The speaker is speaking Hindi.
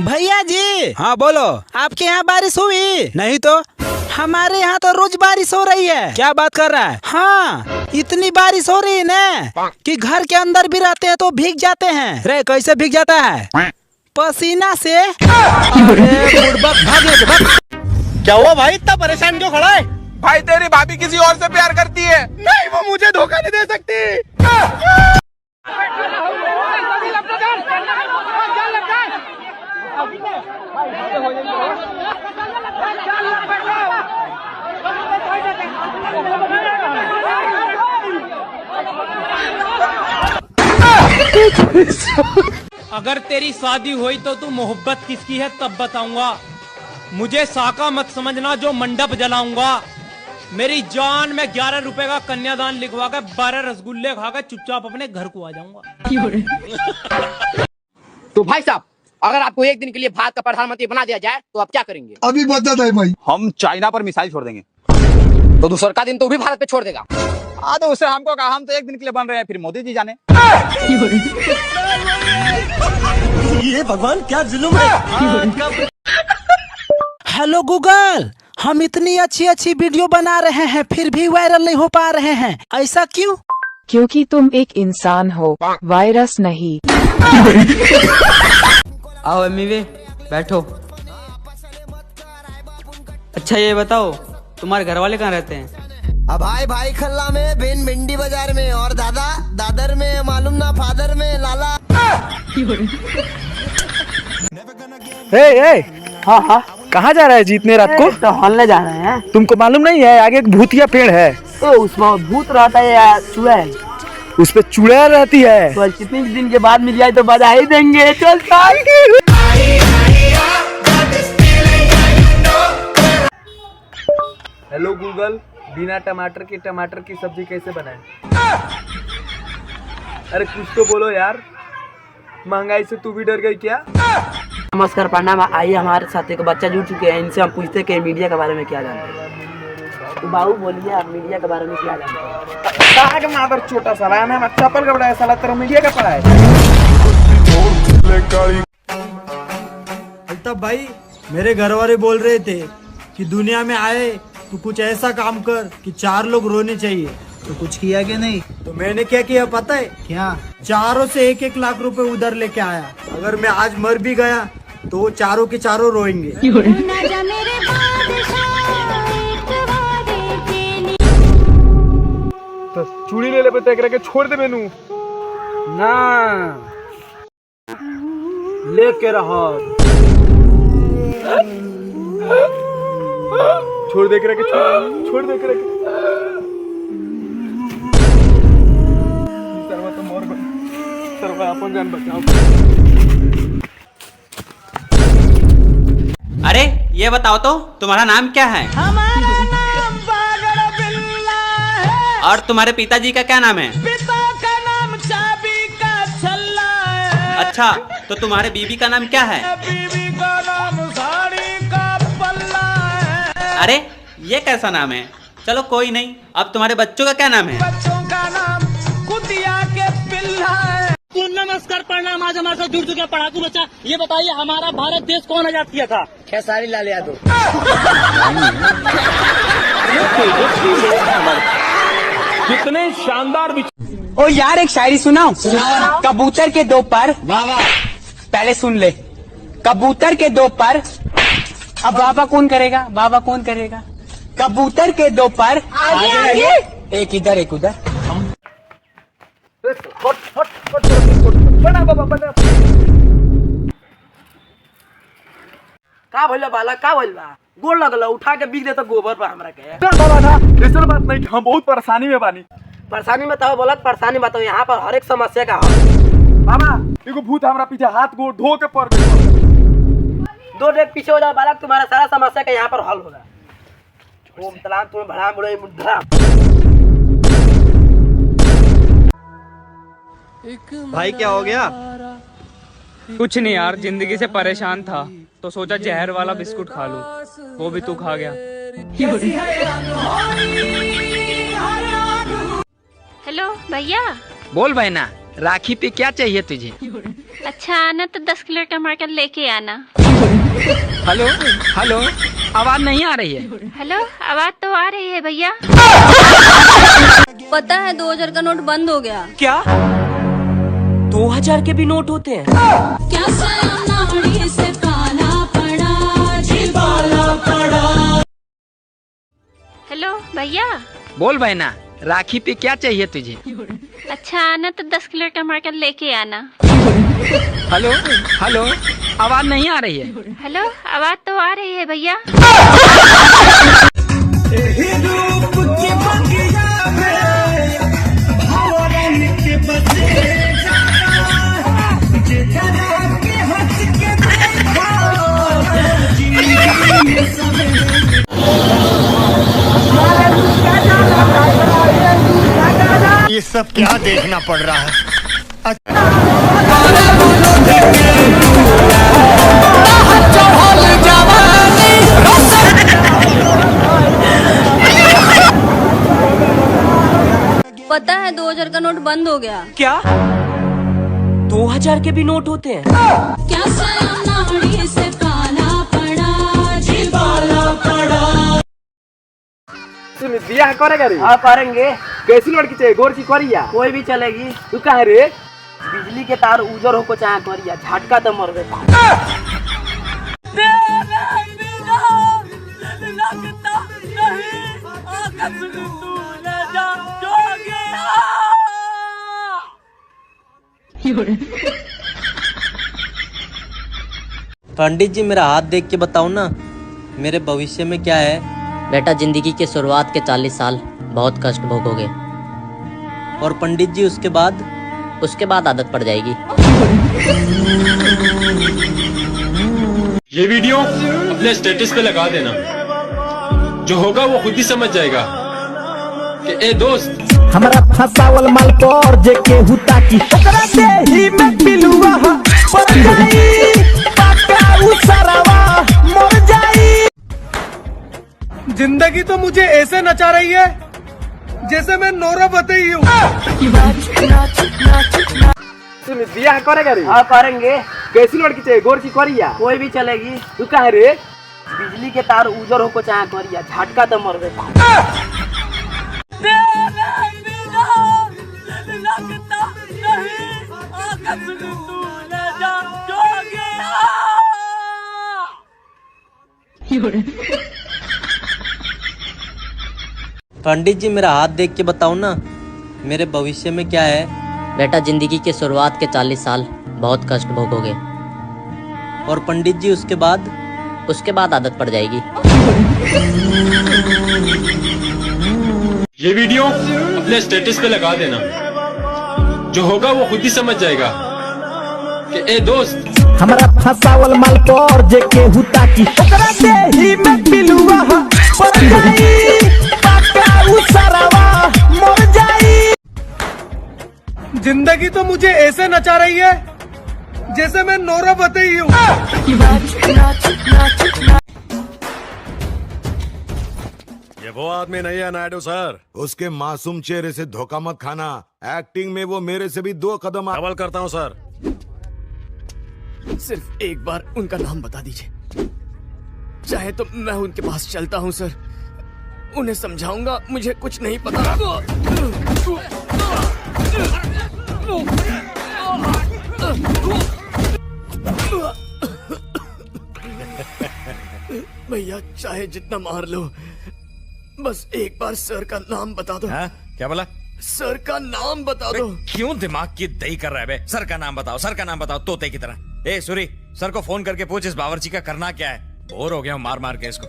भैया जी। हाँ बोलो। आपके यहाँ बारिश हुई? नहीं तो। हमारे यहाँ तो रोज बारिश हो रही है। क्या बात कर रहा है? हाँ, इतनी बारिश हो रही है ना कि घर के अंदर भी रहते हैं तो भीग जाते हैं। रे कैसे भीग जाता है? पसीना से। क्या हुआ भाई, इतना परेशान क्यों खड़ा है? भाई तेरी भाभी किसी और से प्यार करती है। नहीं, वो मुझे धोखा नहीं दे सकती। अगर तेरी शादी हुई तो तू मोहब्बत किसकी है तब बताऊंगा। मुझे साका मत समझना जो मंडप जलाऊंगा। मेरी जान, मैं 11 रुपए का कन्यादान लिखवा कर 12 रसगुल्ले खाकर चुपचाप अपने घर को आ जाऊंगा। तो भाई साहब, अगर आपको एक दिन के लिए भारत का प्रधानमंत्री बना दिया जाए तो आप क्या करेंगे? अभी बता दे भाई। हम चाइना पर मिसाइल छोड़ देंगे। तो दूसरा का दिन तो भी भारत पे छोड़ देगा। तो उससे हमको कहा, हम तो एक दिन के लिए बन रहे हैं, फिर मोदी जी जाने। ये भगवान क्या जुल्म है। हेलो गूगल, हम इतनी अच्छी अच्छी वीडियो बना रहे हैं फिर भी वायरल नहीं हो पा रहे हैं, ऐसा क्यों? क्योंकि तुम एक इंसान हो, वायरस नहीं। आओ अम्मी वे, बैठो। अच्छा ये बताओ, तुम्हारे घर वाले कहाँ रहते हैं? अब भाई खल्ला में, बिन भिंडी बाजार में, और दादा दादर में, मालूम ना फादर में, लाला। हाँ, कहाँ जा रहा है जी इतने रात को? टहलने जा रहे हैं। तुमको मालूम नहीं है आगे एक भूतिया पेड़ है? तो उसमें भूत रहता है या चूहा है? उस पे चुड़ैल रहती है। तो कितने दिन के बाद मिल जाए तो बजा ही देंगे। चल हेलो गूगल, बिना टमाटर के टमाटर की सब्जी कैसे बनाए? अरे कुछ तो बोलो यार, महंगाई से तू भी डर गई क्या? नमस्कार, प्रणाम। आइए, हमारे साथ एक बच्चा जुड़ चुके हैं, इनसे हम पूछते हैं कि मीडिया के बारे में क्या जानते हैं। तो बाबू बोलिए, आप मीडिया के बारे में क्या जानते हैं? मादर छोटा साला है, मैं चप्पल का बड़ा है साला, तेरा मीडिया का पड़ा है। अल्ताफ भाई, मेरे घर वाले बोल रहे थे कि दुनिया में आए तो कुछ ऐसा काम कर कि 4 लोग रोने चाहिए। तो कुछ किया कि नहीं? तो मैंने क्या किया पता है? क्या? चारों से 1-1 लाख रुपए उधर लेके आया। अगर मैं आज मर भी गया तो चारों के चारों रोएंगे। तो चूड़ी ले ले पे तय करके छोड़ दे मेनू ना लेके रहो। छोड़ दे के छोड़ दे के सर्वा तो मोर सर्वा अपन जान बचाओ। अरे ये बताओ तो, तुम्हारा नाम क्या है? हमारा नाम बागड़ बिल्ला है। और तुम्हारे पिताजी का क्या नाम है? पिता का नाम चाबी का छल्ला है। अच्छा, तो तुम्हारे बीबी का नाम क्या है? बीबी का नाम साड़ी का पल्ला है। अरे ये कैसा नाम है? चलो कोई नहीं, अब तुम्हारे बच्चों का क्या नाम है? बच्चों का नाम कुतिया के पिल्ला है। नमस्कार, प्रणाम। आज हमारे साथ जुड़ चुके हैं पढ़ाकू बच्चा। ये बताइए, हमारा भारत देश कौन आजाद किया था? खेसारी लाल यादव। कितने शानदार। ओ यार, एक शायरी सुनाओ। कबूतर के 2 पर, पहले सुन ले। कबूतर के 2 पर, अब बाबा कौन करेगा? बाबा कौन करेगा? कबूतर के 2 पर, आगे। एक इधर एक उधर। का भइला बाला, का भइला? गोड़ लगल, उठा के बिक दे तो गोबर पर हमरा के। ऐसा बात नहीं, हम बहुत परेशानी में बानी। परेशानी में तो बोलत, परेशानी बताओ। यहाँ पर हर एक समस्या का हल। बाबा एगो भूत हमरा पीछे हाथ गोड़ धो के पड़ गया। 2 डेग पीछे हो जाओ बालक, तुम्हारा सारा समस्या का यहाँ पर हल होगा। ओम तलाम तुम्हें भड़ा बुड़े मुद्रा। भाई क्या हो गया? कुछ नहीं यार, जिंदगी से परेशान था तो सोचा जहर वाला बिस्कुट खा लूं, वो भी तू खा गया। हेलो भैया। बोल बहना, राखी पे क्या चाहिए तुझे? अच्छा आना तो 10 किलो टमाटर लेके आना। हेलो हेलो, आवाज नहीं आ रही है। हेलो, आवाज तो आ रही है भैया। पता है 2000 का नोट बंद हो गया। क्या 2000 के भी नोट होते हैं? क्या नाड़ी से काला पड़ा जी काला पड़ा। हेलो भैया। बोल बहना, राखी पे क्या चाहिए तुझे? अच्छा आना तो 10 किलो टमाटर लेके आना। हेलो हेलो, आवाज नहीं आ रही है। हेलो, आवाज तो आ रही है भैया। ये सब क्या देखना पड़ रहा है? पता है 2000 का नोट बंद हो गया। क्या 2000 के भी नोट होते हैं? क्या नाड़ी से काला पड़ा जी काला पड़ा। सुन बियाह करेगा रे? हाँ करेंगे। कैसी लड़की चाहिए, गोर की करिया? कोई भी चलेगी। तू कहाँ रे? बिजली के तार उजर होको चाहे करिया, झटका तो मर गए। पंडित जी मेरा हाथ देख के बताओ ना, मेरे भविष्य में क्या है? बेटा जिंदगी के शुरुआत के 40 साल बहुत कष्ट भोगोगे। और पंडित जी उसके बाद? उसके बाद आदत पड़ जाएगी। ये वीडियो अपने स्टेटस पे लगा देना, जो होगा वो खुद ही समझ जाएगा कि ए दोस्त हमारा फसावल माल पर जे के हुता की ओकरा से ही में पिलुआ पर जाई पाका उसरावा मर जाई। जिंदगी तो मुझे ऐसे नचा रही है जैसे मैं नोरा बताई हूँ। सुन बियाह करेगा रे? हाँ करेंगे। कैसी लड़की चाहिए, गोर की करिया? कोई भी चलेगी। तू कहाँ रे? बिजली के तार उजर होको चाहे करिया, झटका तो मर गए। पंडित जी मेरा हाथ देख के बताओ ना, मेरे भविष्य में क्या है? बेटा जिंदगी के शुरुआत के 40 साल बहुत कष्ट भोगोगे। और पंडित जी उसके बाद? उसके बाद आदत पड़ जाएगी। ये वीडियो अपने स्टेटस पे लगा देना, जो होगा वो खुद ही समझ जाएगा कि ए दोस्त हमारा फसावल माल पर जे के हुता की ओकरा से ही में पिलुआ पर जाई पाका उसरावा मर जाई। जिंदगी तो मुझे ऐसे नचा रही है जैसे मैं नोरा बताई हूँ। ये वो आदमी नहीं है नायडू सर, उसके मासूम चेहरे से धोखा मत खाना। एक्टिंग में वो मेरे से भी 2 कदम डबल करता हूँ सर। सिर्फ एक बार उनका नाम बता दीजिए, चाहे तो मैं उनके पास चलता हूँ सर, उन्हें समझाऊंगा मुझे कुछ नहीं पता। भैया चाहे जितना मार लो, बस एक बार सर का नाम बता दो। क्या बोला? सर का नाम बता दो। क्यों दिमाग की दही कर रहा है बे? सर का नाम बताओ, सर का नाम बताओ, तोते की तरह। ए सूरी, सर को फोन करके पूछ इस बावर्ची का करना क्या है। बोर हो गया हूँ मार मार के इसको।